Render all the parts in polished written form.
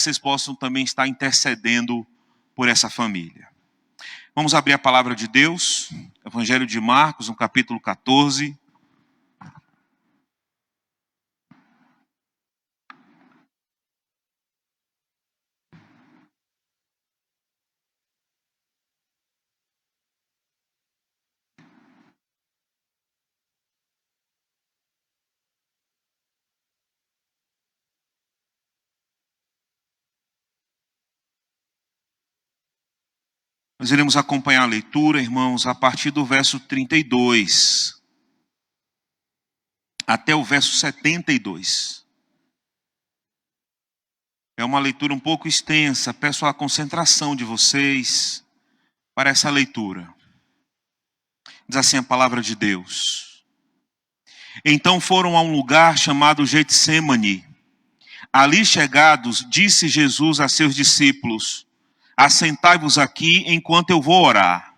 vocês possam também estar intercedendo por essa família. Vamos abrir a palavra de Deus, Evangelho de Marcos, no capítulo 14. Nós iremos acompanhar a leitura, irmãos, a partir do verso 32 até o verso 72. É uma leitura um pouco extensa, peço a concentração de vocês para essa leitura. Diz assim a palavra de Deus. Então foram a um lugar chamado Getsêmani. Ali chegados, disse Jesus a seus discípulos: assentai-vos aqui enquanto eu vou orar.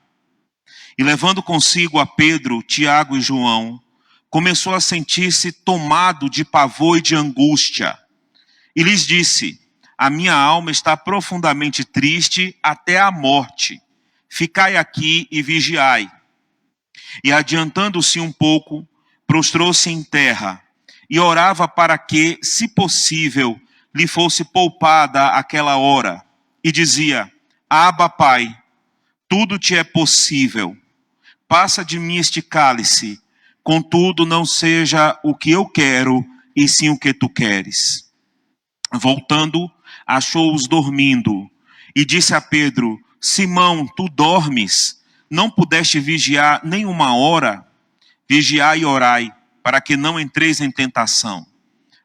E levando consigo a Pedro, Tiago e João, começou a sentir-se tomado de pavor e de angústia. E lhes disse: a minha alma está profundamente triste até a morte. Ficai aqui e vigiai. E adiantando-se um pouco, prostrou-se em terra e orava para que, se possível, lhe fosse poupada aquela hora. E dizia: Abba, Pai, tudo te é possível. Passa de mim este cálice, contudo não seja o que eu quero, e sim o que tu queres. Voltando, achou-os dormindo, e disse a Pedro: Simão, tu dormes? Não pudeste vigiar nem uma hora? Vigiai e orai, para que não entreis em tentação.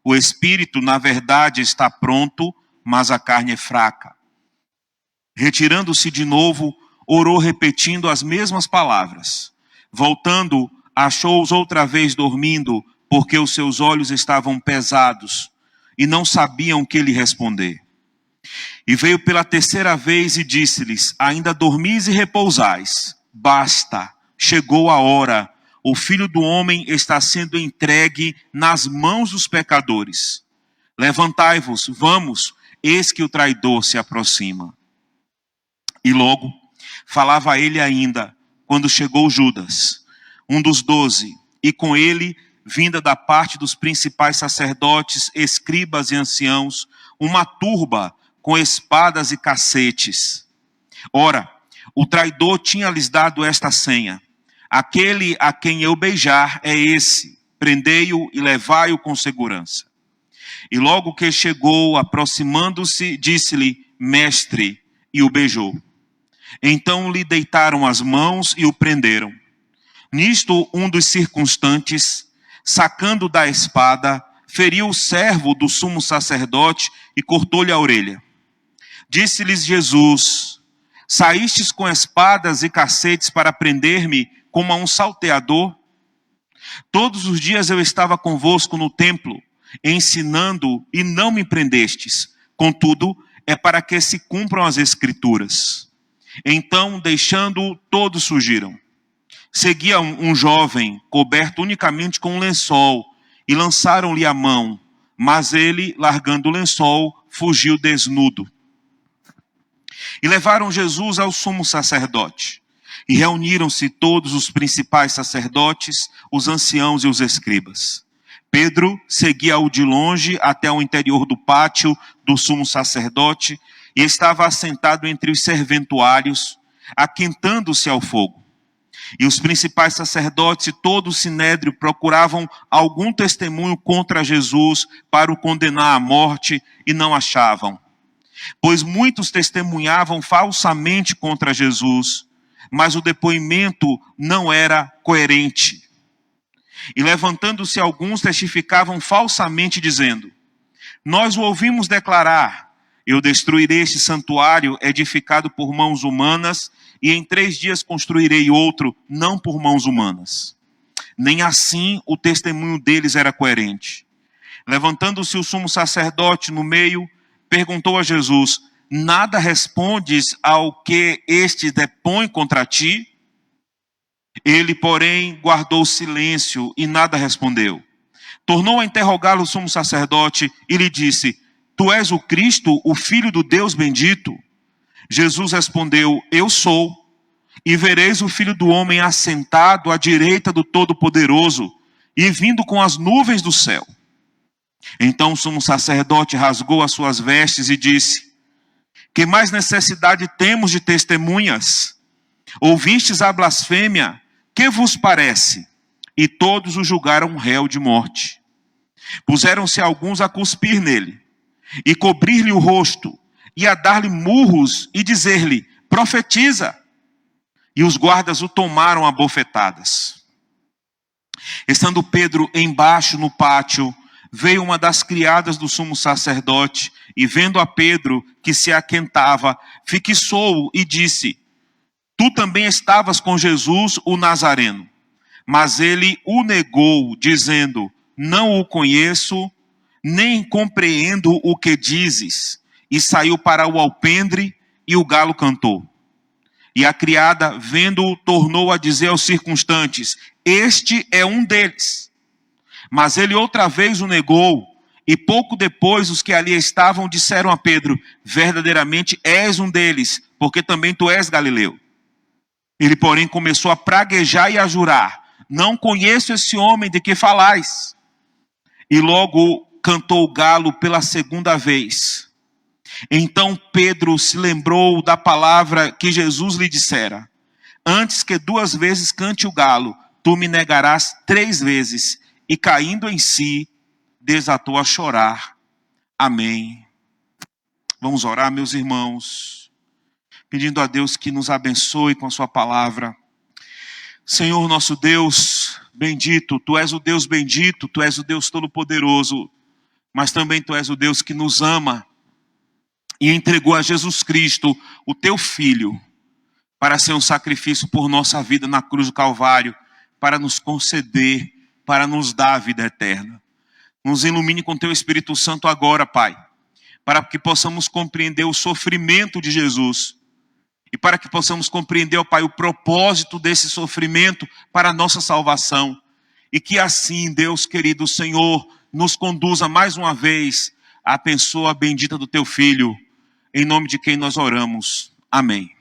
O espírito, na verdade, está pronto, mas a carne é fraca. Retirando-se de novo, orou repetindo as mesmas palavras. Voltando, achou-os outra vez dormindo, porque os seus olhos estavam pesados, e não sabiam o que lhe responder. E veio pela terceira vez e disse-lhes: ainda dormis e repousais? Basta, chegou a hora. O Filho do Homem está sendo entregue nas mãos dos pecadores. Levantai-vos, vamos, eis que o traidor se aproxima. E logo, falava ele ainda, quando chegou Judas, um dos 12, e com ele, vinda da parte dos principais sacerdotes, escribas e anciãos, uma turba com espadas e cacetes. Ora, o traidor tinha-lhes dado esta senha: aquele a quem eu beijar é esse, prendei-o e levai-o com segurança. E logo que chegou, aproximando-se, disse-lhe: mestre, e o beijou. Então lhe deitaram as mãos e o prenderam. Nisto, um dos circunstantes, sacando da espada, feriu o servo do sumo sacerdote e cortou-lhe a orelha. Disse-lhes Jesus: saístes com espadas e cacetes para prender-me como a um salteador? Todos os dias eu estava convosco no templo, ensinando, e não me prendestes. Contudo, é para que se cumpram as escrituras. Então, deixando-o, todos fugiram. Seguia um jovem, coberto unicamente com um lençol, e lançaram-lhe a mão, mas ele, largando o lençol, fugiu desnudo. E levaram Jesus ao sumo sacerdote. E reuniram-se todos os principais sacerdotes, os anciãos e os escribas. Pedro seguia-o de longe até o interior do pátio do sumo sacerdote, e estava assentado entre os serventuários, aquentando-se ao fogo. E os principais sacerdotes e todo o sinédrio procuravam algum testemunho contra Jesus para o condenar à morte, e não achavam. Pois muitos testemunhavam falsamente contra Jesus, mas o depoimento não era coerente. E levantando-se alguns, testificavam falsamente, dizendo: nós o ouvimos declarar: eu destruirei este santuário edificado por mãos humanas, e em 3 dias construirei outro, não por mãos humanas. Nem assim o testemunho deles era coerente. Levantando-se o sumo sacerdote no meio, perguntou a Jesus: nada respondes ao que este depõe contra ti? Ele, porém, guardou silêncio e nada respondeu. Tornou a interrogá-lo o sumo sacerdote e lhe disse: tu és o Cristo, o Filho do Deus bendito? Jesus respondeu, eu sou. E vereis o Filho do Homem assentado à direita do Todo-Poderoso e vindo com as nuvens do céu. Então o sumo sacerdote rasgou as suas vestes e disse, que mais necessidade temos de testemunhas? Ouvistes a blasfêmia? Que vos parece? E todos o julgaram réu de morte. Puseram-se alguns a cuspir nele, e cobrir-lhe o rosto, e a dar-lhe murros, e dizer-lhe, profetiza. E os guardas o tomaram a bofetadas. Estando Pedro embaixo no pátio, veio uma das criadas do sumo sacerdote, e vendo a Pedro, que se aquentava, fixou-o e disse, tu também estavas com Jesus, o Nazareno. Mas ele o negou, dizendo, não o conheço, nem compreendo o que dizes. E saiu para o alpendre, e o galo cantou. E a criada, vendo-o, tornou a dizer aos circunstantes, este é um deles. Mas ele outra vez o negou, e pouco depois os que ali estavam disseram a Pedro, verdadeiramente és um deles, porque também tu és galileu. Ele, porém, começou a praguejar e a jurar, não conheço esse homem de que falais. E logo cantou o galo pela segunda vez. Então Pedro se lembrou da palavra que Jesus lhe dissera, antes que 2 vezes cante o galo, tu me negarás 3 vezes. E caindo em si, desatou a chorar. Amém. Vamos orar, meus irmãos, pedindo a Deus que nos abençoe com a sua palavra. Senhor nosso Deus, bendito, tu és o Deus bendito, tu és o Deus todo-poderoso, mas também tu és o Deus que nos ama e entregou a Jesus Cristo, o teu Filho, para ser um sacrifício por nossa vida na cruz do Calvário, para nos conceder, para nos dar a vida eterna. Nos ilumine com teu Espírito Santo agora, Pai, para que possamos compreender o sofrimento de Jesus e para que possamos compreender, ó Pai, o propósito desse sofrimento para a nossa salvação. E que assim, Deus querido, o Senhor nos conduza mais uma vez à pessoa bendita do teu Filho, em nome de quem nós oramos. Amém.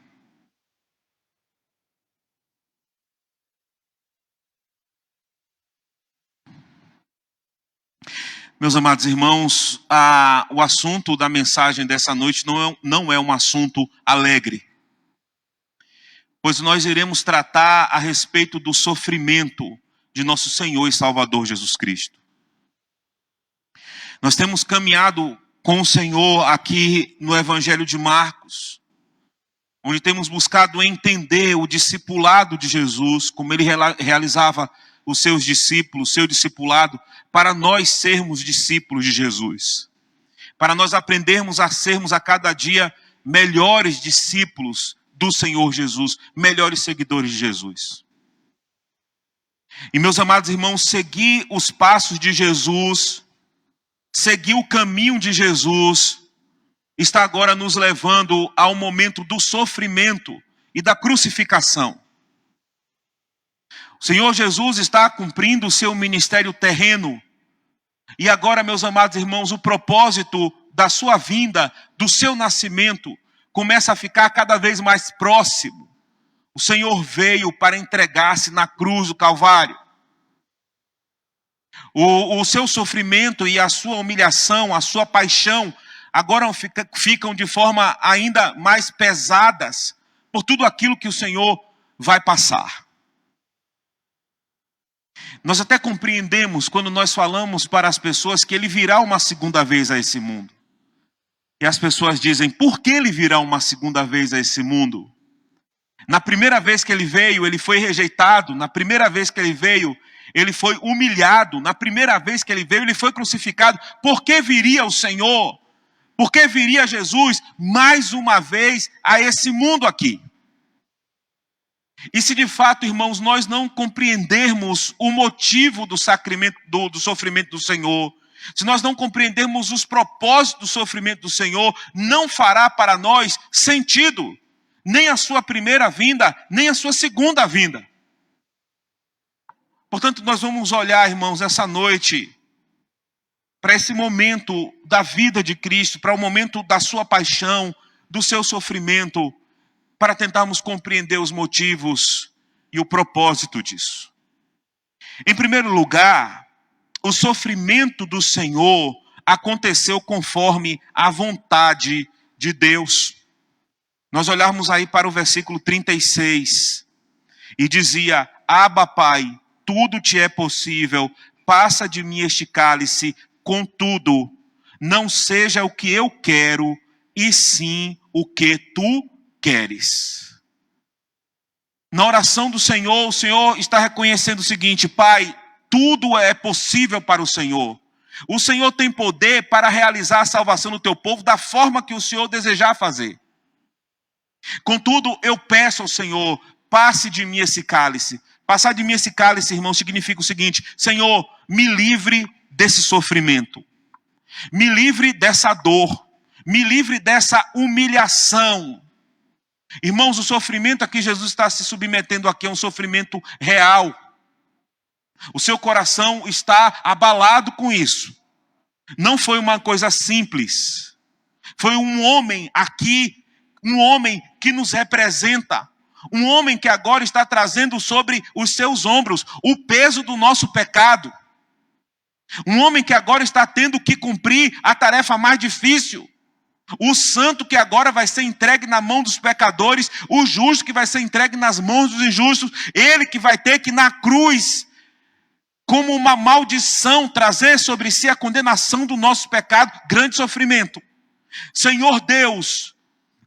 Meus amados irmãos, o assunto da mensagem dessa noite não é um assunto alegre, pois nós iremos tratar a respeito do sofrimento de nosso Senhor e Salvador Jesus Cristo. Nós temos caminhado com o Senhor aqui no Evangelho de Marcos, onde temos buscado entender o discipulado de Jesus, como ele realizava os seus discípulos, seu discipulado, para nós sermos discípulos de Jesus. Para nós aprendermos a sermos a cada dia melhores discípulos do Senhor Jesus, melhores seguidores de Jesus. E meus amados irmãos, seguir os passos de Jesus, seguir o caminho de Jesus, está agora nos levando ao momento do sofrimento e da crucificação. O Senhor Jesus está cumprindo o seu ministério terreno. E agora, meus amados irmãos, o propósito da sua vinda, do seu nascimento, começa a ficar cada vez mais próximo. O Senhor veio para entregar-se na cruz do Calvário. O seu sofrimento e a sua humilhação, a sua paixão, agora ficam de forma ainda mais pesadas por tudo aquilo que o Senhor vai passar. Nós até compreendemos quando nós falamos para as pessoas que ele virá uma segunda vez a esse mundo. E as pessoas dizem, por que ele virá uma segunda vez a esse mundo? Na primeira vez que ele veio, ele foi rejeitado. Na primeira vez que ele veio, ele foi humilhado. Na primeira vez que ele veio, ele foi crucificado. Por que viria o Senhor? Por que viria Jesus mais uma vez a esse mundo aqui? E se de fato, irmãos, nós não compreendermos o motivo do sofrimento do Senhor, se nós não compreendermos os propósitos do sofrimento do Senhor, não fará para nós sentido, nem a sua primeira vinda, nem a sua segunda vinda. Portanto, nós vamos olhar, irmãos, essa noite, para esse momento da vida de Cristo, para o momento da sua paixão, do seu sofrimento, para tentarmos compreender os motivos e o propósito disso. Em primeiro lugar, o sofrimento do Senhor aconteceu conforme a vontade de Deus. Nós olharmos aí para o versículo 36 e dizia: Abba, Pai, tudo te é possível, passa de mim este cálice, contudo, não seja o que eu quero, e sim o que tu queres. Na oração do Senhor, o Senhor está reconhecendo o seguinte: Pai, tudo é possível para o Senhor. O Senhor tem poder para realizar a salvação do teu povo da forma que o Senhor desejar fazer. Contudo, eu peço ao Senhor, passe de mim esse cálice. Passar de mim esse cálice, irmão, significa o seguinte: Senhor, me livre desse sofrimento. Me livre dessa dor. Me livre dessa humilhação. Irmãos, o sofrimento a que Jesus está se submetendo aqui é um sofrimento real. O seu coração está abalado com isso. Não foi uma coisa simples. Foi um homem aqui, um homem que nos representa. Um homem que agora está trazendo sobre os seus ombros o peso do nosso pecado. Um homem que agora está tendo que cumprir a tarefa mais difícil. O santo que agora vai ser entregue na mão dos pecadores, o justo que vai ser entregue nas mãos dos injustos, ele que vai ter que na cruz, como uma maldição, trazer sobre si a condenação do nosso pecado, grande sofrimento. Senhor Deus,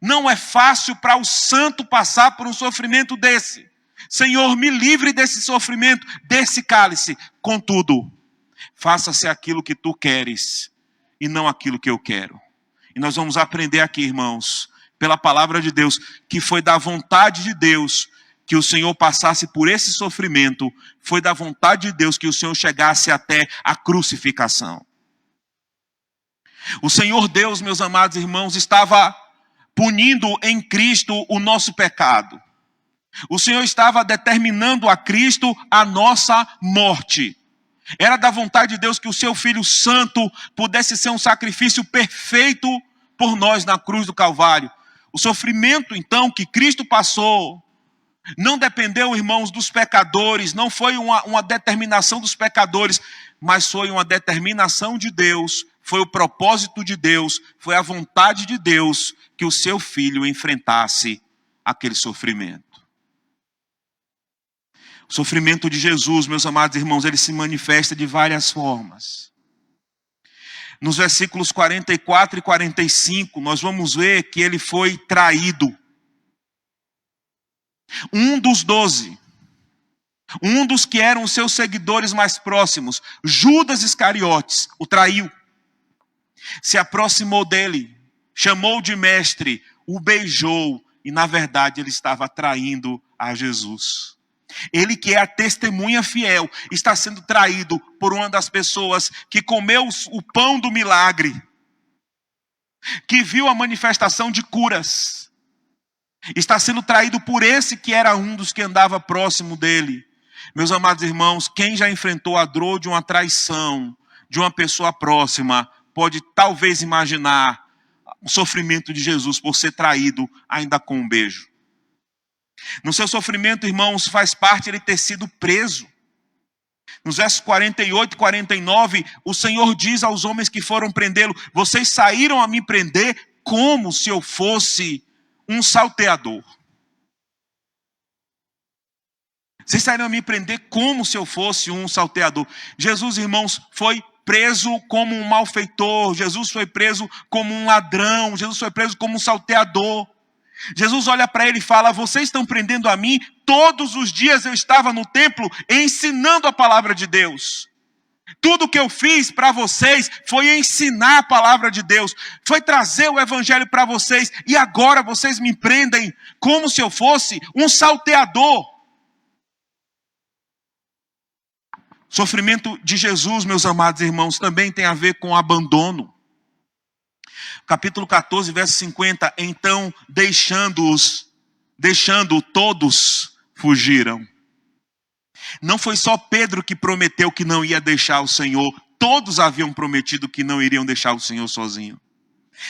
não é fácil para o santo passar por um sofrimento desse. Senhor, me livre desse sofrimento, desse cálice. Contudo, faça-se aquilo que tu queres e não aquilo que eu quero. E nós vamos aprender aqui, irmãos, pela palavra de Deus, que foi da vontade de Deus que o Senhor passasse por esse sofrimento. Foi da vontade de Deus que o Senhor chegasse até a crucificação. O Senhor Deus, meus amados irmãos, estava punindo em Cristo o nosso pecado. O Senhor estava determinando a Cristo a nossa morte. Era da vontade de Deus que o seu Filho Santo pudesse ser um sacrifício perfeito por nós na cruz do Calvário. O sofrimento, então, que Cristo passou, não dependeu, irmãos, dos pecadores, não foi uma determinação dos pecadores, mas foi uma determinação de Deus, foi o propósito de Deus, foi a vontade de Deus que o seu Filho enfrentasse aquele sofrimento. O sofrimento de Jesus, meus amados irmãos, ele se manifesta de várias formas. Nos versículos 44 e 45, nós vamos ver que ele foi traído. Um dos 12, um dos que eram os seus seguidores mais próximos, Judas Iscariotes, o traiu. Se aproximou dele, chamou de mestre, o beijou e na verdade ele estava traindo a Jesus. Ele que é a testemunha fiel, está sendo traído por uma das pessoas que comeu o pão do milagre, que viu a manifestação de curas. Está sendo traído por esse que era um dos que andava próximo dele. Meus amados irmãos, quem já enfrentou a dor de uma traição, de uma pessoa próxima, pode talvez imaginar o sofrimento de Jesus por ser traído ainda com um beijo. No seu sofrimento, irmãos, faz parte ele ter sido preso. Nos versos 48 e 49, o Senhor diz aos homens que foram prendê-lo: vocês saíram a me prender como se eu fosse um salteador. Vocês saíram a me prender como se eu fosse um salteador. Jesus, irmãos, foi preso como um malfeitor. Jesus foi preso como um ladrão. Jesus foi preso como um salteador. Jesus olha para ele e fala: vocês estão prendendo a mim? Todos os dias eu estava no templo ensinando a palavra de Deus. Tudo que eu fiz para vocês foi ensinar a palavra de Deus, foi trazer o evangelho para vocês, e agora vocês me prendem como se eu fosse um salteador. O sofrimento de Jesus, meus amados irmãos, também tem a ver com abandono. Capítulo 14, verso 50, então deixando todos, fugiram. Não foi só Pedro que prometeu que não ia deixar o Senhor, Todos haviam prometido que não iriam deixar o Senhor sozinho.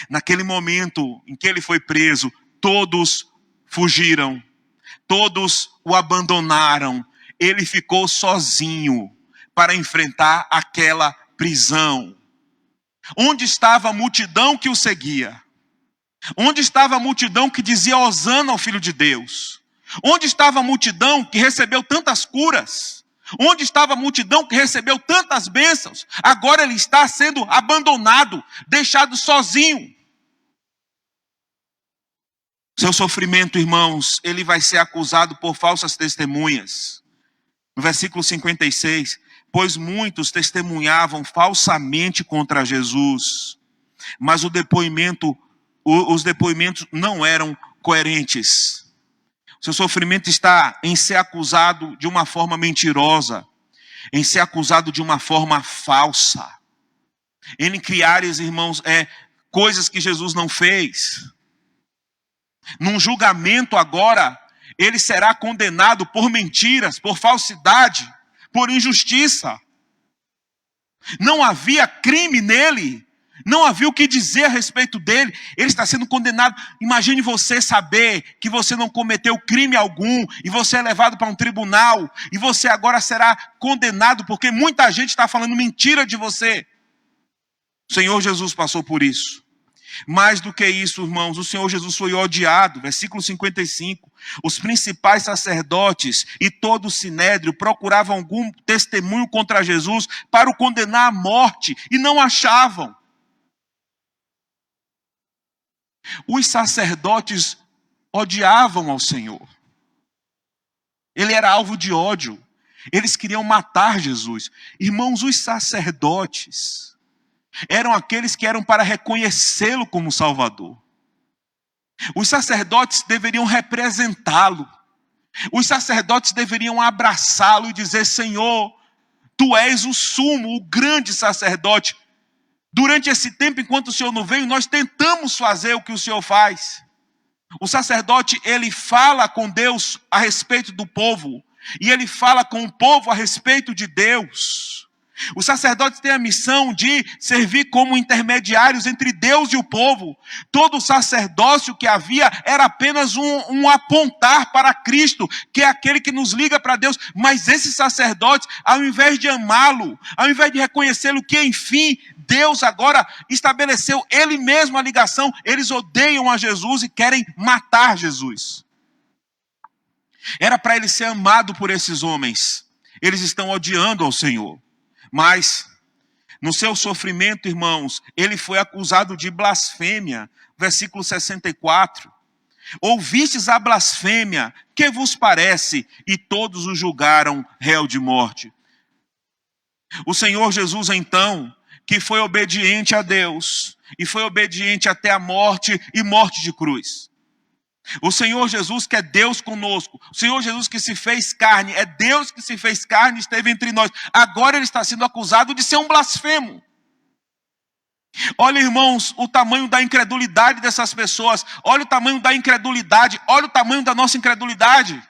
Naquele momento em que ele foi preso, todos fugiram, todos o abandonaram. Ele ficou sozinho para enfrentar aquela prisão. Onde estava a multidão que o seguia? Onde estava a multidão que dizia hosana ao Filho de Deus? Onde estava a multidão que recebeu tantas curas? Onde estava a multidão que recebeu tantas bênçãos? Agora ele está sendo abandonado, deixado sozinho. Seu sofrimento, irmãos, ele vai ser acusado por falsas testemunhas. No versículo 56, pois muitos testemunhavam falsamente contra Jesus, mas os depoimentos não eram coerentes. Seu sofrimento está em ser acusado de uma forma mentirosa, em ser acusado de uma forma falsa, em criar, irmãos, coisas que Jesus não fez. Num julgamento agora, ele será condenado por mentiras, por falsidade, por injustiça. Não havia crime nele. Não havia o que dizer a respeito dele. Ele está sendo condenado. Imagine você saber que você não cometeu crime algum e você é levado para um tribunal e você agora será condenado porque muita gente está falando mentira de você. O Senhor Jesus passou por isso. Mais do que isso, irmãos, o Senhor Jesus foi odiado. Versículo 55. Os principais sacerdotes e todo o sinédrio procuravam algum testemunho contra Jesus para o condenar à morte e não achavam. Os sacerdotes odiavam ao Senhor. Ele era alvo de ódio. Eles queriam matar Jesus. Irmãos, os sacerdotes eram aqueles que eram para reconhecê-lo como Salvador. Os sacerdotes deveriam representá-lo. Os sacerdotes deveriam abraçá-lo e dizer: Senhor, tu és o sumo, o grande sacerdote. Durante esse tempo, enquanto o Senhor não veio, nós tentamos fazer o que o Senhor faz. O sacerdote, ele fala com Deus a respeito do povo. E ele fala com o povo a respeito de Deus. Os sacerdotes têm a missão de servir como intermediários entre Deus e o povo. Todo o sacerdócio que havia era apenas um apontar para Cristo, que é aquele que nos liga para Deus. Mas esses sacerdotes, ao invés de amá-lo, ao invés de reconhecê-lo, que enfim Deus agora estabeleceu Ele mesmo a ligação, eles odeiam a Jesus e querem matar Jesus. Era para ele ser amado por esses homens. Eles estão odiando ao Senhor. Mas, no seu sofrimento, irmãos, ele foi acusado de blasfêmia. Versículo 64. Ouvistes a blasfêmia, que vos parece? E todos o julgaram réu de morte. O Senhor Jesus, então, que foi obediente a Deus, e foi obediente até a morte e morte de cruz. O Senhor Jesus que é Deus conosco, o Senhor Jesus que se fez carne, é Deus que se fez carne e esteve entre nós. Agora ele está sendo acusado de ser um blasfemo. Olha, irmãos, o tamanho da incredulidade dessas pessoas. Olha o tamanho da incredulidade, olha o tamanho da nossa incredulidade.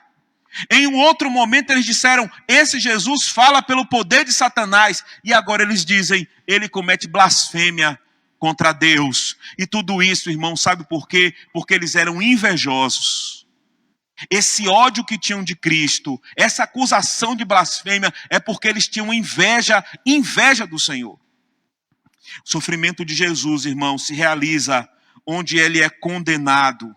Em um outro momento eles disseram: esse Jesus fala pelo poder de Satanás. E agora eles dizem: ele comete blasfêmia contra Deus. E tudo isso, irmão, sabe por quê? Porque eles eram invejosos. Esse ódio que tinham de Cristo, essa acusação de blasfêmia, é porque eles tinham inveja do Senhor. O sofrimento de Jesus, irmão, se realiza onde ele é condenado.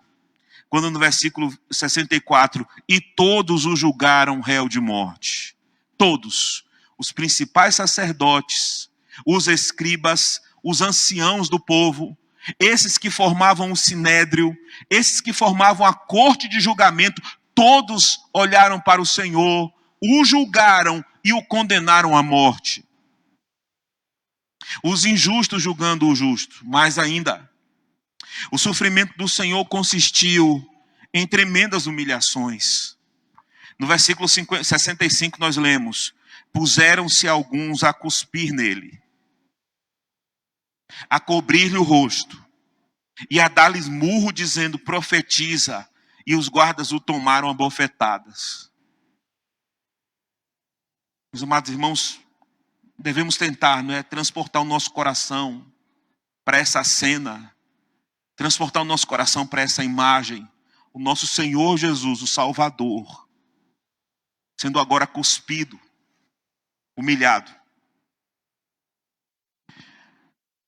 Quando no versículo 64, e todos o julgaram réu de morte. Todos, os principais sacerdotes, os escribas, os anciãos do povo, esses que formavam o sinédrio, esses que formavam a corte de julgamento, todos olharam para o Senhor, o julgaram e o condenaram à morte. Os injustos julgando o justo, mais ainda. O sofrimento do Senhor consistiu em tremendas humilhações. No versículo 65 nós lemos: puseram-se alguns a cuspir nele, a cobrir-lhe o rosto e a dar-lhes murro dizendo: profetiza. E os guardas o tomaram a bofetadas. Meus amados irmãos, devemos tentar, não é, transportar o nosso coração para essa cena, transportar o nosso coração para essa imagem, o nosso Senhor Jesus, o Salvador, sendo agora cuspido, humilhado.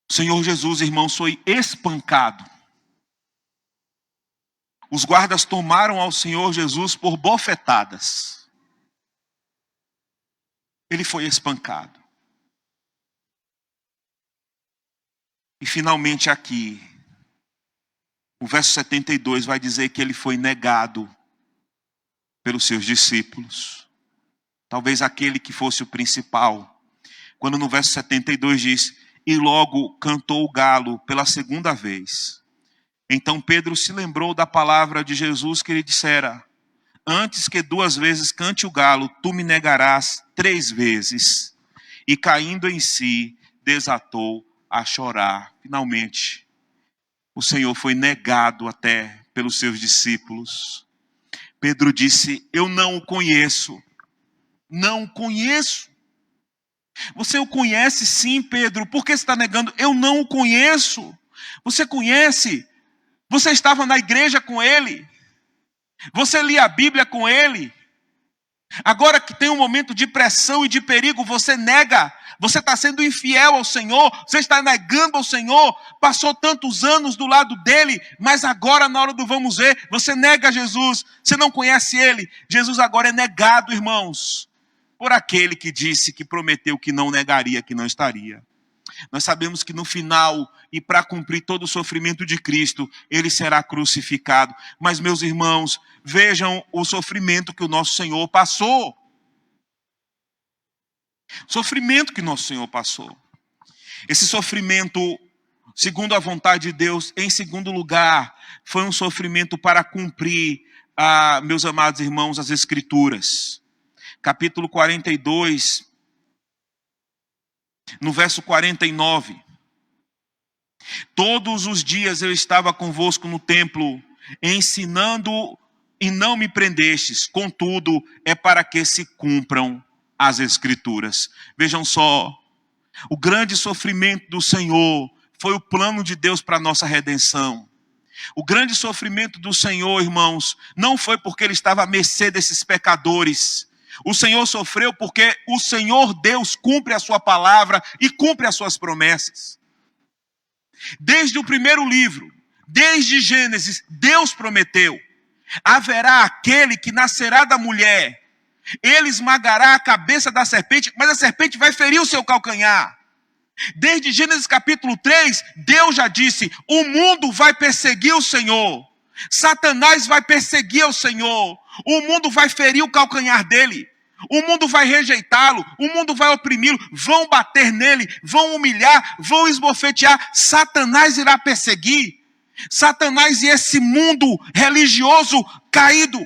O Senhor Jesus, irmãos, foi espancado. Os guardas tomaram ao Senhor Jesus por bofetadas. Ele foi espancado. E finalmente aqui, o verso 72 vai dizer que ele foi negado pelos seus discípulos. Talvez aquele que fosse o principal. Quando no verso 72 diz, e logo cantou o galo pela segunda vez. Então Pedro se lembrou da palavra de Jesus que lhe dissera, antes que 2 vezes cante o galo, tu me negarás 3 vezes. E caindo em si, desatou a chorar. Finalmente, o Senhor foi negado até pelos seus discípulos. Pedro disse, eu não o conheço. Não o conheço. Você o conhece sim, Pedro. Por que você está negando? Eu não o conheço. Você conhece? Você estava na igreja com ele. Você lia a Bíblia com ele. Agora que tem um momento de pressão e de perigo, você nega. Você está sendo infiel ao Senhor. Você está negando ao Senhor. Passou tantos anos do lado dele. Mas agora, na hora do vamos ver, você nega Jesus. Você não conhece ele. Jesus agora é negado, irmãos, por aquele que disse, que prometeu que não negaria, que não estaria. Nós sabemos que no final, e para cumprir todo o sofrimento de Cristo, ele será crucificado. Mas, meus irmãos, vejam o sofrimento que o nosso Senhor passou. Sofrimento que nosso Senhor passou. Esse sofrimento, segundo a vontade de Deus, em segundo lugar, foi um sofrimento para cumprir, meus amados irmãos, as Escrituras. Capítulo 42, no verso 49. Todos os dias eu estava convosco no templo, ensinando e não me prendestes. Contudo, é para que se cumpram as Escrituras. Vejam só, o grande sofrimento do Senhor foi o plano de Deus para a nossa redenção. O grande sofrimento do Senhor, irmãos, não foi porque ele estava à mercê desses pecadores. O Senhor sofreu porque o Senhor Deus cumpre a sua palavra e cumpre as suas promessas. Desde o primeiro livro, desde Gênesis, Deus prometeu, haverá aquele que nascerá da mulher, ele esmagará a cabeça da serpente, mas a serpente vai ferir o seu calcanhar. Desde Gênesis capítulo 3, Deus já disse, o mundo vai perseguir o Senhor. Satanás vai perseguir o Senhor. O mundo vai ferir o calcanhar dele. O mundo vai rejeitá-lo. O mundo vai oprimi-lo. Vão bater nele. Vão humilhar. Vão esbofetear. Satanás irá perseguir. Satanás e esse mundo religioso caído.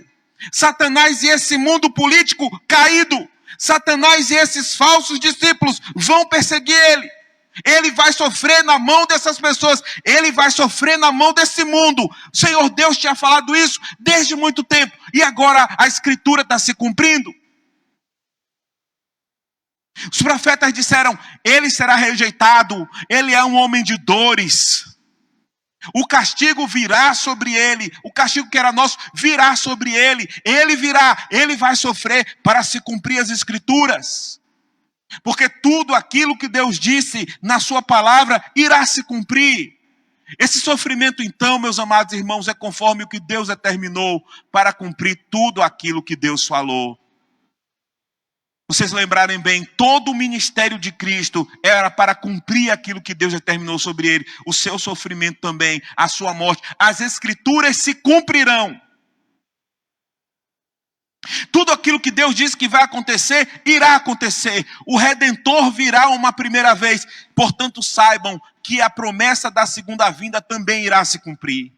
Satanás e esse mundo político caído. Satanás e esses falsos discípulos vão perseguir ele. Ele vai sofrer na mão dessas pessoas. Ele vai sofrer na mão desse mundo. O Senhor Deus tinha falado isso desde muito tempo. E agora a Escritura está se cumprindo. Os profetas disseram, ele será rejeitado. Ele é um homem de dores. O castigo virá sobre ele. O castigo que era nosso virá sobre ele. Ele virá. Ele vai sofrer para se cumprir as Escrituras. Porque tudo aquilo que Deus disse na sua palavra irá se cumprir. Esse sofrimento então, meus amados irmãos, é conforme o que Deus determinou para cumprir tudo aquilo que Deus falou. Vocês lembrarem bem, todo o ministério de Cristo era para cumprir aquilo que Deus determinou sobre ele. O seu sofrimento também, a sua morte. As Escrituras se cumprirão. Tudo aquilo que Deus disse que vai acontecer, irá acontecer. O Redentor virá uma primeira vez. Portanto, saibam que a promessa da segunda vinda também irá se cumprir.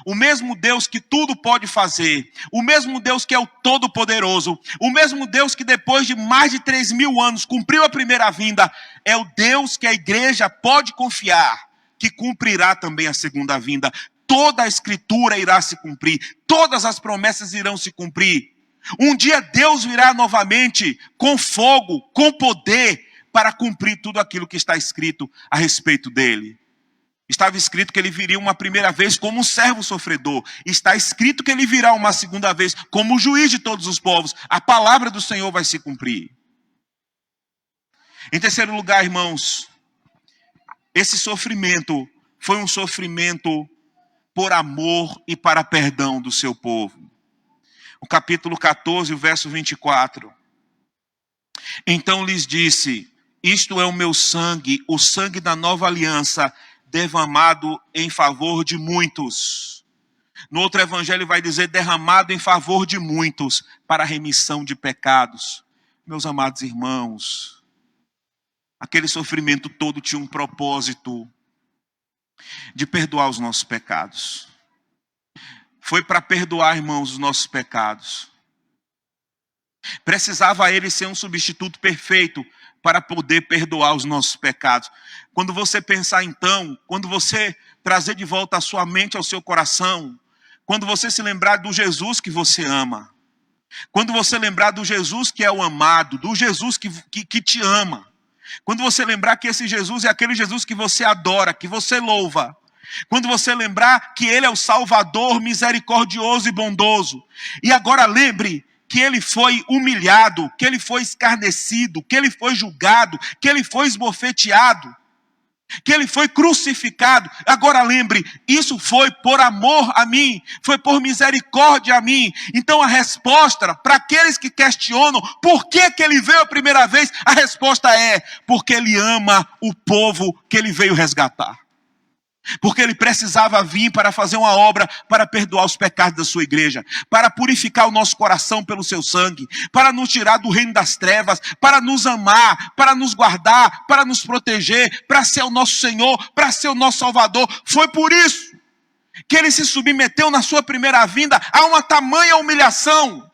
O mesmo Deus que tudo pode fazer, o mesmo Deus que é o Todo-Poderoso, o mesmo Deus que depois de mais de 3.000 anos cumpriu a primeira vinda, é o Deus que a igreja pode confiar, que cumprirá também a segunda vinda. Toda a Escritura irá se cumprir, todas as promessas irão se cumprir. Um dia Deus virá novamente com fogo, com poder, para cumprir tudo aquilo que está escrito a respeito dele. Estava escrito que ele viria uma primeira vez como um servo sofredor. Está escrito que ele virá uma segunda vez como o juiz de todos os povos. A palavra do Senhor vai se cumprir. Em terceiro lugar, irmãos, esse sofrimento foi um sofrimento por amor e para perdão do seu povo. O capítulo 14, o verso 24. Então lhes disse: isto é o meu sangue, o sangue da nova aliança, derramado em favor de muitos. No outro evangelho vai dizer derramado em favor de muitos, para a remissão de pecados. Meus amados irmãos, aquele sofrimento todo tinha um propósito de perdoar os nossos pecados. Foi para perdoar, irmãos, os nossos pecados. Precisava ele ser um substituto perfeito para poder perdoar os nossos pecados. Quando você pensar então, quando você trazer de volta a sua mente ao seu coração, quando você se lembrar do Jesus que você ama, quando você lembrar do Jesus que é o amado, do Jesus que te ama, quando você lembrar que esse Jesus é aquele Jesus que você adora, que você louva, quando você lembrar que ele é o Salvador misericordioso e bondoso, e agora lembre que ele foi humilhado, que ele foi escarnecido, que ele foi julgado, que ele foi esbofeteado, que ele foi crucificado. Agora lembre, isso foi por amor a mim, foi por misericórdia a mim. Então a resposta, para aqueles que questionam por que ele veio a primeira vez, a resposta é: porque ele ama o povo que ele veio resgatar. Porque ele precisava vir para fazer uma obra, para perdoar os pecados da sua igreja, para purificar o nosso coração pelo seu sangue, para nos tirar do reino das trevas, para nos amar, para nos guardar, para nos proteger, para ser o nosso Senhor, para ser o nosso Salvador. Foi por isso que ele se submeteu na sua primeira vinda a uma tamanha humilhação.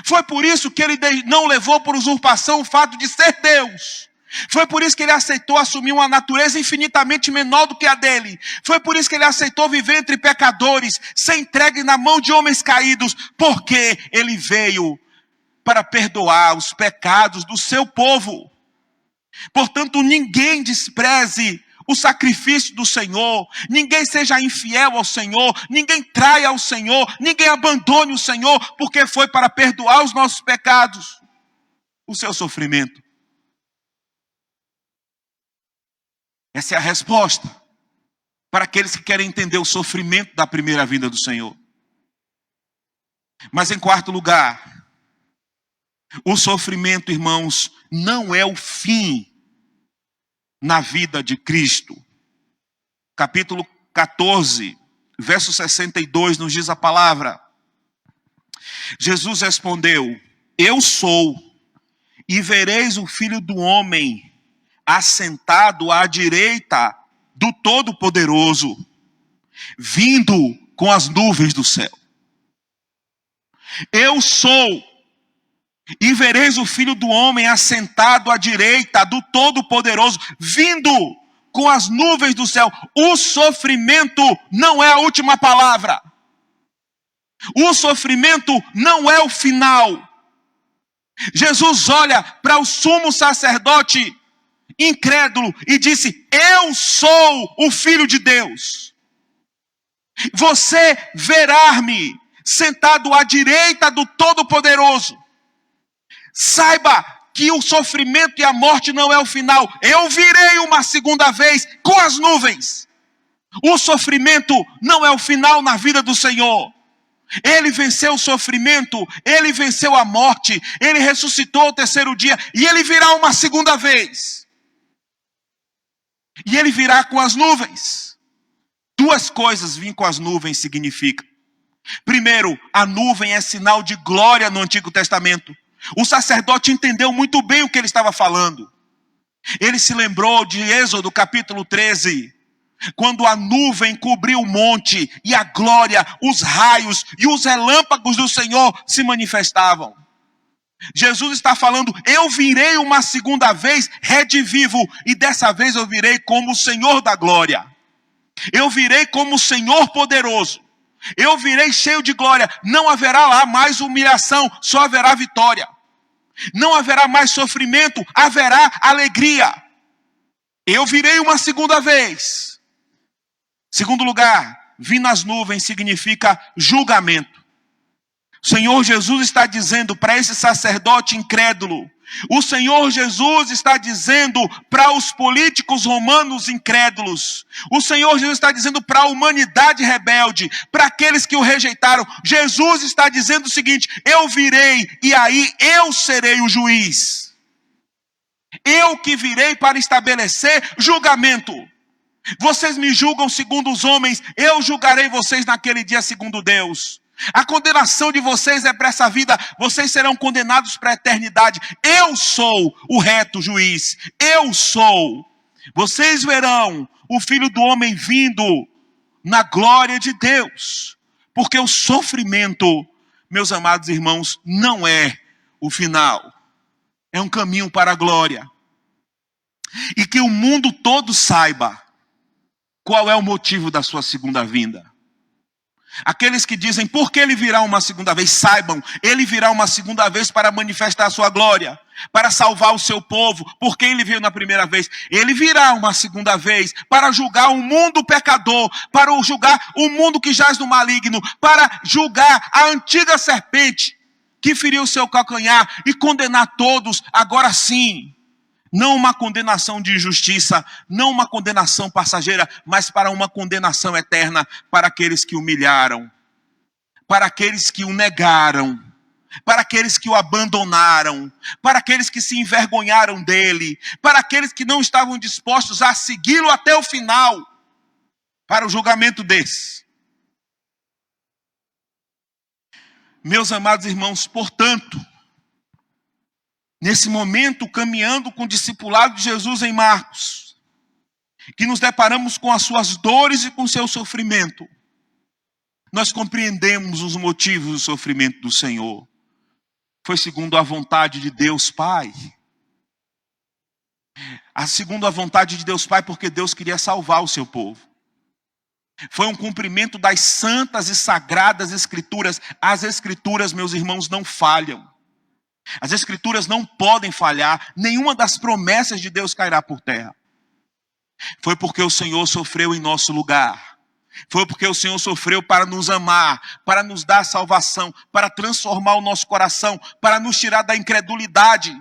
Foi por isso que ele não levou por usurpação o fato de ser Deus. Foi por isso que ele aceitou assumir uma natureza infinitamente menor do que a dele. Foi por isso que ele aceitou viver entre pecadores, ser entregue na mão de homens caídos, porque ele veio para perdoar os pecados do seu povo. Portanto, ninguém despreze o sacrifício do Senhor, ninguém seja infiel ao Senhor, ninguém traia ao Senhor, ninguém abandone o Senhor, porque foi para perdoar os nossos pecados, o seu sofrimento. Essa é a resposta para aqueles que querem entender o sofrimento da primeira vinda do Senhor. Mas em quarto lugar, o sofrimento, irmãos, não é o fim na vida de Cristo. Capítulo 14, verso 62, nos diz a palavra: Jesus respondeu: eu sou, e vereis o Filho do Homem assentado à direita do Todo-Poderoso, vindo com as nuvens do céu. Eu sou, e vereis o Filho do Homem assentado à direita do Todo-Poderoso, vindo com as nuvens do céu. O sofrimento não é a última palavra. O sofrimento não é o final. Jesus olha para o sumo sacerdote incrédulo e disse: eu sou o Filho de Deus. Você verá-me sentado à direita do Todo-Poderoso. Saiba que o sofrimento e a morte não é o final. Eu virei uma segunda vez com as nuvens. O sofrimento não é o final na vida do Senhor. Ele venceu o sofrimento, ele venceu a morte, ele ressuscitou ao terceiro dia e ele virá uma segunda vez. E ele virá com as nuvens. Duas coisas vir com as nuvens significa. Primeiro, a nuvem é sinal de glória no Antigo Testamento. O sacerdote entendeu muito bem o que ele estava falando. Ele se lembrou de Êxodo capítulo 13, quando a nuvem cobriu o monte e a glória, os raios e os relâmpagos do Senhor se manifestavam. Jesus está falando: eu virei uma segunda vez redivivo, e dessa vez eu virei como o Senhor da glória. Eu virei como o Senhor poderoso. Eu virei cheio de glória. Não haverá lá mais humilhação, só haverá vitória. Não haverá mais sofrimento, haverá alegria. Eu virei uma segunda vez. Segundo lugar, vi nas nuvens significa julgamento. O Senhor Jesus está dizendo para esse sacerdote incrédulo, o Senhor Jesus está dizendo para os políticos romanos incrédulos, o Senhor Jesus está dizendo para a humanidade rebelde, para aqueles que o rejeitaram, Jesus está dizendo o seguinte: eu virei e aí eu serei o juiz. Eu que virei para estabelecer julgamento. Vocês me julgam segundo os homens, eu julgarei vocês naquele dia segundo Deus. A condenação de vocês é para essa vida, vocês serão condenados para a eternidade. Eu sou o reto juiz, eu sou. Vocês verão o Filho do Homem vindo na glória de Deus. Porque o sofrimento, meus amados irmãos, não é o final. É um caminho para a glória. E que o mundo todo saiba qual é o motivo da sua segunda vinda. Aqueles que dizem, por que ele virá uma segunda vez? Saibam, ele virá uma segunda vez para manifestar a sua glória, para salvar o seu povo. Porque ele veio na primeira vez? Ele virá uma segunda vez para julgar o mundo pecador, para julgar o mundo que jaz no maligno, para julgar a antiga serpente que feriu o seu calcanhar e condenar todos, agora sim. Não uma condenação de injustiça, não uma condenação passageira, mas para uma condenação eterna para aqueles que o humilharam, para aqueles que o negaram, para aqueles que o abandonaram, para aqueles que se envergonharam dele, para aqueles que não estavam dispostos a segui-lo até o final, para o julgamento desse. Meus amados irmãos, portanto, nesse momento, caminhando com o discipulado de Jesus em Marcos, que nos deparamos com as suas dores e com o seu sofrimento, nós compreendemos os motivos do sofrimento do Senhor. Foi segundo a vontade de Deus Pai. Segundo a vontade de Deus Pai, porque Deus queria salvar o seu povo. Foi um cumprimento das santas e sagradas Escrituras. As Escrituras, meus irmãos, não falham. As Escrituras não podem falhar, nenhuma das promessas de Deus cairá por terra. Foi porque o Senhor sofreu em nosso lugar. Foi porque o Senhor sofreu para nos amar, para nos dar salvação, para transformar o nosso coração, para nos tirar da incredulidade,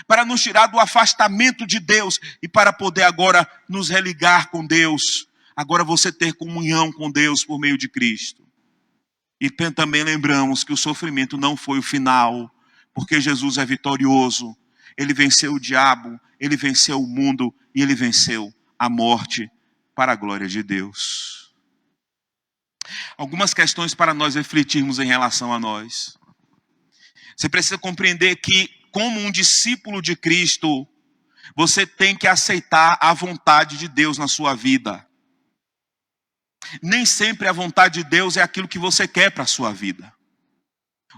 para nos tirar do afastamento de Deus e para poder agora nos religar com Deus. Agora você ter comunhão com Deus por meio de Cristo. E também lembramos que o sofrimento não foi o final, porque Jesus é vitorioso. Ele venceu o diabo, ele venceu o mundo e ele venceu a morte para a glória de Deus. Algumas questões para nós refletirmos em relação a nós. Você precisa compreender que, como um discípulo de Cristo, você tem que aceitar a vontade de Deus na sua vida. Nem sempre a vontade de Deus é aquilo que você quer para a sua vida.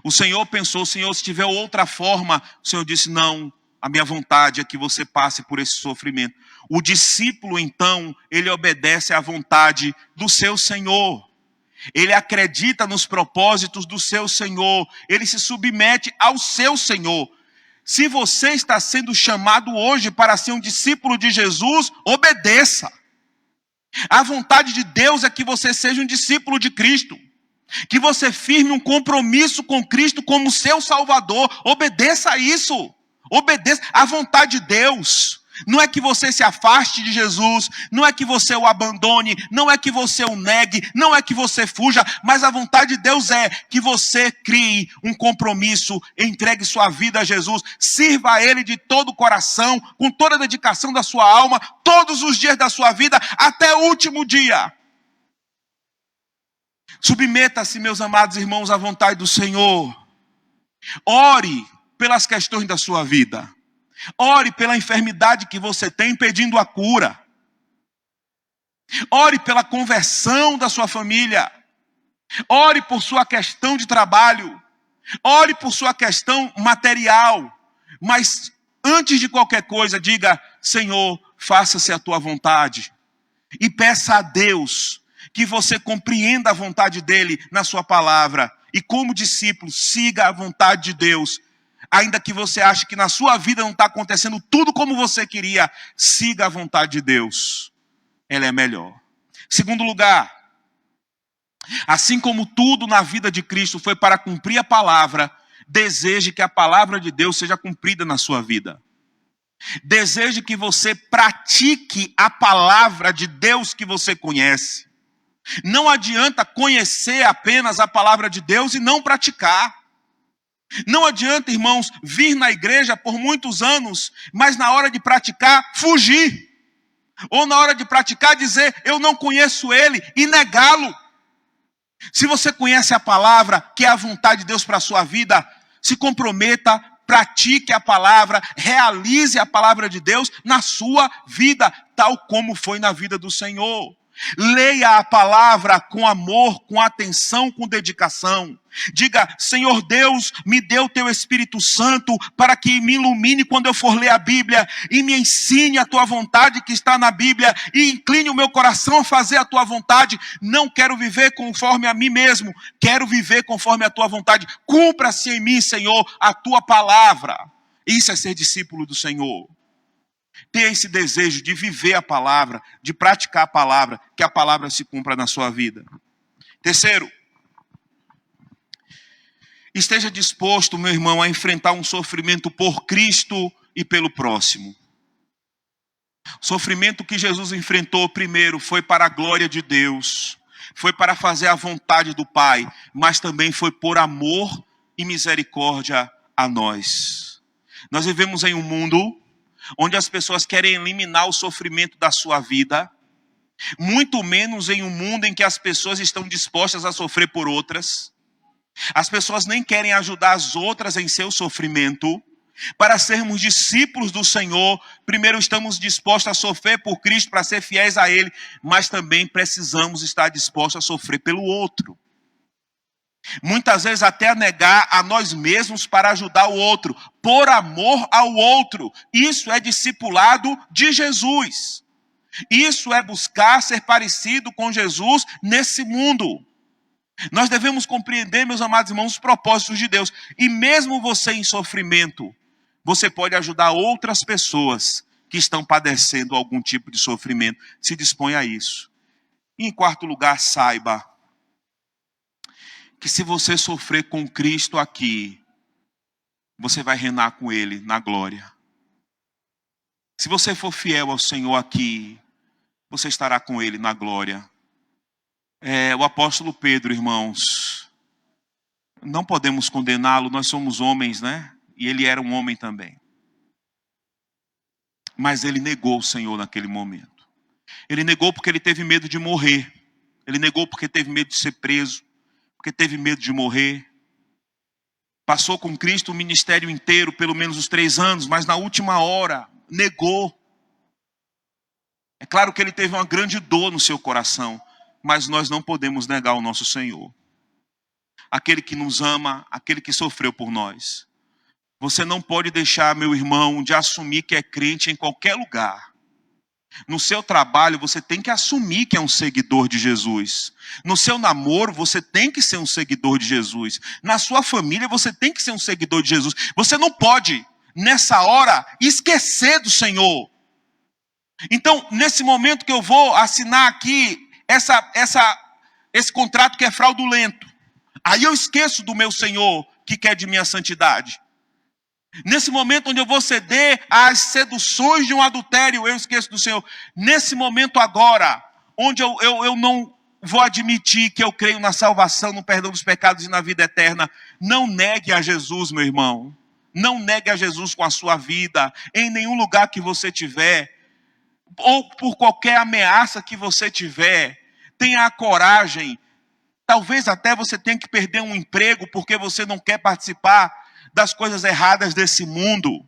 O Senhor pensou, Senhor, se tiver outra forma, o Senhor disse, não, a minha vontade é que você passe por esse sofrimento. O discípulo, então, ele obedece à vontade do seu Senhor. Ele acredita nos propósitos do seu Senhor. Ele se submete ao seu Senhor. Se você está sendo chamado hoje para ser um discípulo de Jesus, obedeça. A vontade de Deus é que você seja um discípulo de Cristo. Que você firme um compromisso com Cristo como seu Salvador. Obedeça a isso. Obedeça à vontade de Deus. Não é que você se afaste de Jesus, não é que você o abandone, não é que você o negue, não é que você fuja, mas a vontade de Deus é que você crie um compromisso, entregue sua vida a Jesus, sirva a Ele de todo o coração, com toda a dedicação da sua alma, todos os dias da sua vida, até o último dia. Submeta-se, meus amados irmãos, à vontade do Senhor. Ore pelas questões da sua vida. Ore pela enfermidade que você tem, pedindo a cura. Ore pela conversão da sua família. Ore por sua questão de trabalho. Ore por sua questão material. Mas antes de qualquer coisa, diga, Senhor, faça-se a tua vontade. E peça a Deus que você compreenda a vontade dele na sua palavra. E como discípulo, siga a vontade de Deus. Ainda que você ache que na sua vida não está acontecendo tudo como você queria, siga a vontade de Deus. Ela é melhor. Segundo lugar, assim como tudo na vida de Cristo foi para cumprir a palavra, deseje que a palavra de Deus seja cumprida na sua vida. Deseje que você pratique a palavra de Deus que você conhece. Não adianta conhecer apenas a palavra de Deus e não praticar. Não adianta, irmãos, vir na igreja por muitos anos, mas na hora de praticar, fugir. Ou na hora de praticar, dizer, eu não conheço ele, e negá-lo. Se você conhece a palavra, que é a vontade de Deus para a sua vida, se comprometa, pratique a palavra, realize a palavra de Deus na sua vida, tal como foi na vida do Senhor. Leia a palavra com amor, com atenção, com dedicação. Diga, Senhor Deus, me dê o teu Espírito Santo para que me ilumine quando eu for ler a Bíblia e me ensine a tua vontade que está na Bíblia e incline o meu coração a fazer a tua vontade. Não quero viver conforme a mim mesmo, quero viver conforme a tua vontade. Cumpra-se em mim, Senhor, a tua palavra. Isso é ser discípulo do Senhor. Tenha esse desejo de viver a palavra, de praticar a palavra, que a palavra se cumpra na sua vida. Terceiro, esteja disposto, meu irmão, a enfrentar um sofrimento por Cristo e pelo próximo. O sofrimento que Jesus enfrentou primeiro foi para a glória de Deus, foi para fazer a vontade do Pai, mas também foi por amor e misericórdia a nós. Nós vivemos em um mundo onde as pessoas querem eliminar o sofrimento da sua vida, muito menos em um mundo em que as pessoas estão dispostas a sofrer por outras. As pessoas nem querem ajudar as outras em seu sofrimento. Para sermos discípulos do Senhor, primeiro estamos dispostos a sofrer por Cristo para ser fiéis a Ele, mas também precisamos estar dispostos a sofrer pelo outro. Muitas vezes até a negar a nós mesmos para ajudar o outro, por amor ao outro. Isso é discipulado de Jesus. Isso é buscar ser parecido com Jesus nesse mundo. Nós devemos compreender, meus amados irmãos, os propósitos de Deus. E mesmo você em sofrimento, você pode ajudar outras pessoas que estão padecendo algum tipo de sofrimento. Se dispõe a isso. E em quarto lugar, saiba que se você sofrer com Cristo aqui, você vai reinar com Ele na glória. Se você for fiel ao Senhor aqui, você estará com Ele na glória. O apóstolo Pedro, irmãos, não podemos condená-lo, nós somos homens, né? E ele era um homem também. Mas ele negou o Senhor naquele momento. Ele negou porque ele teve medo de morrer. Ele negou porque teve medo de ser preso. Porque teve medo de morrer. Passou com Cristo o ministério inteiro, pelo menos os 3 anos, mas na última hora, negou. É claro que ele teve uma grande dor no seu coração, mas nós não podemos negar o nosso Senhor. Aquele que nos ama, aquele que sofreu por nós. Você não pode deixar, meu irmão, de assumir que é crente em qualquer lugar. No seu trabalho, você tem que assumir que é um seguidor de Jesus. No seu namoro, você tem que ser um seguidor de Jesus. Na sua família, você tem que ser um seguidor de Jesus. Você não pode, nessa hora, esquecer do Senhor. Então, nesse momento que eu vou assinar aqui esse contrato que é fraudulento, aí eu esqueço do meu Senhor que quer de minha santidade. Nesse momento onde eu vou ceder às seduções de um adultério, eu esqueço do Senhor. Nesse momento agora, onde eu não vou admitir que eu creio na salvação, no perdão dos pecados e na vida eterna, não negue a Jesus, meu irmão. Não negue a Jesus com a sua vida, em nenhum lugar que você tiver, ou por qualquer ameaça que você tiver. Tenha a coragem. Talvez até você tenha que perder um emprego porque você não quer participar das coisas erradas desse mundo.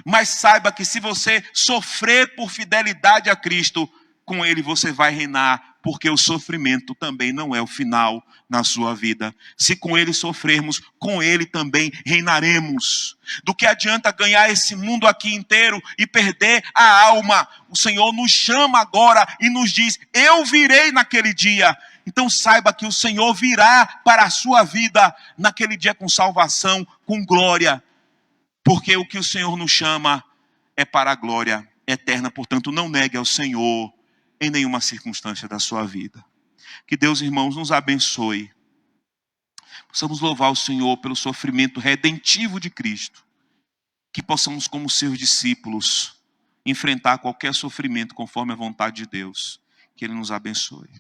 Mas saiba que se você sofrer por fidelidade a Cristo, com Ele você vai reinar, porque o sofrimento também não é o final na sua vida. Se com Ele sofrermos, com Ele também reinaremos. Do que adianta ganhar esse mundo aqui inteiro e perder a alma? O Senhor nos chama agora e nos diz, eu virei naquele dia. Então saiba que o Senhor virá para a sua vida naquele dia com salvação, com glória. Porque o que o Senhor nos chama é para a glória eterna. Portanto, não negue ao Senhor em nenhuma circunstância da sua vida. Que Deus, irmãos, nos abençoe. Possamos louvar o Senhor pelo sofrimento redentivo de Cristo. Que possamos, como seus discípulos, enfrentar qualquer sofrimento conforme a vontade de Deus. Que Ele nos abençoe.